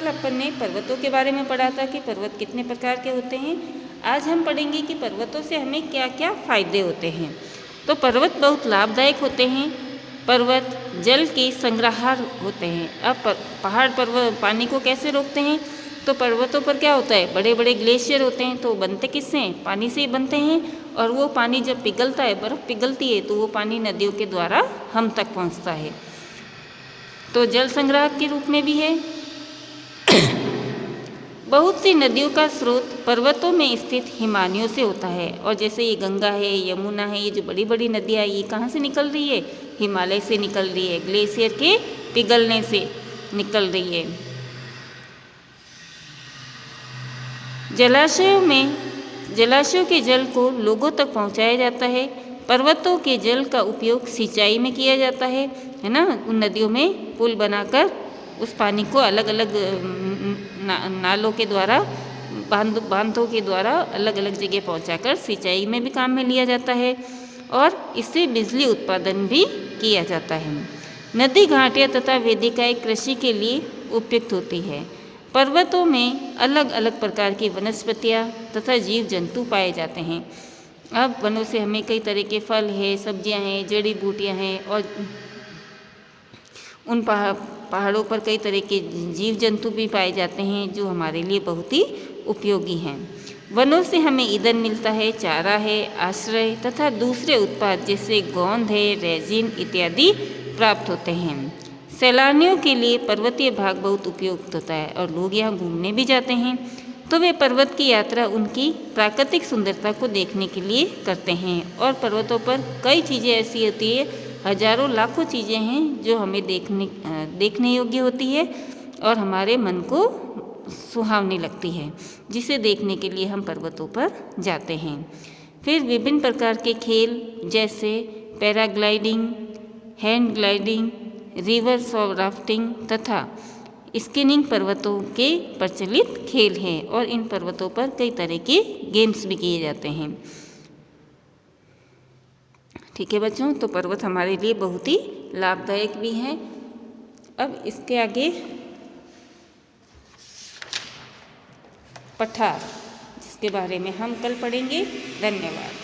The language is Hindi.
कल अपन ने पर्वतों के बारे में पढ़ा था कि पर्वत कितने प्रकार के होते हैं। आज हम पढ़ेंगे कि पर्वतों से हमें क्या क्या फ़ायदे होते हैं। तो पर्वत बहुत लाभदायक होते हैं। पर्वत जल के संग्रहर होते हैं। अब पहाड़ पर्वत पानी को कैसे रोकते हैं? तो पर्वतों पर क्या होता है, बड़े बड़े ग्लेशियर होते हैं। तो बनते किससे हैं? पानी से ही बनते हैं। और वो पानी जब पिघलता है, बर्फ़ पिघलती है, तो वो पानी नदियों के द्वारा हम तक पहुंचता है। तो जल संग्रह के रूप में भी है। बहुत सी नदियों का स्रोत पर्वतों में स्थित हिमानियों से होता है। और जैसे ये गंगा है, यमुना है, ये जो बड़ी बड़ी नदियाँ ये कहाँ से निकल रही है? हिमालय से निकल रही है, ग्लेशियर के पिघलने से निकल रही है। जलाशयों के जल को लोगों तक पहुँचाया जाता है। पर्वतों के जल का उपयोग सिंचाई में किया जाता है ना। उन नदियों में पुल बनाकर उस पानी को अलग अलग नालों के द्वारा, बांधों के द्वारा अलग अलग जगह पहुंचाकर सिंचाई में भी काम में लिया जाता है। और इससे बिजली उत्पादन भी किया जाता है। नदी, घाटियाँ तथा वेदिकाएँ कृषि के लिए उपयुक्त होती है। पर्वतों में अलग अलग प्रकार की वनस्पतियाँ तथा जीव जंतु पाए जाते हैं। अब वनों से हमें कई तरह के फल है, सब्जियां हैं, जड़ी बूटियां हैं। और उन पहाड़ों पर कई तरह के जीव जंतु भी पाए जाते हैं जो हमारे लिए बहुत ही उपयोगी हैं। वनों से हमें ईंधन मिलता है, चारा है, आश्रय तथा दूसरे उत्पाद जैसे गोंद है, रेजिन इत्यादि प्राप्त होते हैं। सैलानियों के लिए पर्वतीय भाग बहुत उपयुक्त होता है और लोग यहाँ घूमने भी जाते हैं। तो वे पर्वत की यात्रा उनकी प्राकृतिक सुंदरता को देखने के लिए करते हैं। और पर्वतों पर कई चीज़ें ऐसी होती है, हजारों लाखों चीज़ें हैं जो हमें देखने योग्य होती है और हमारे मन को सुहावनी लगती है, जिसे देखने के लिए हम पर्वतों पर जाते हैं। फिर विभिन्न प्रकार के खेल जैसे paragliding, hand gliding, river rafting तथा स्कीइंग पर्वतों के प्रचलित खेल हैं। और इन पर्वतों पर कई तरह के गेम्स भी किए जाते हैं। ठीक है बच्चों, तो पर्वत हमारे लिए बहुत ही लाभदायक भी हैं। अब इसके आगे पठार, जिसके बारे में हम कल पढ़ेंगे। धन्यवाद।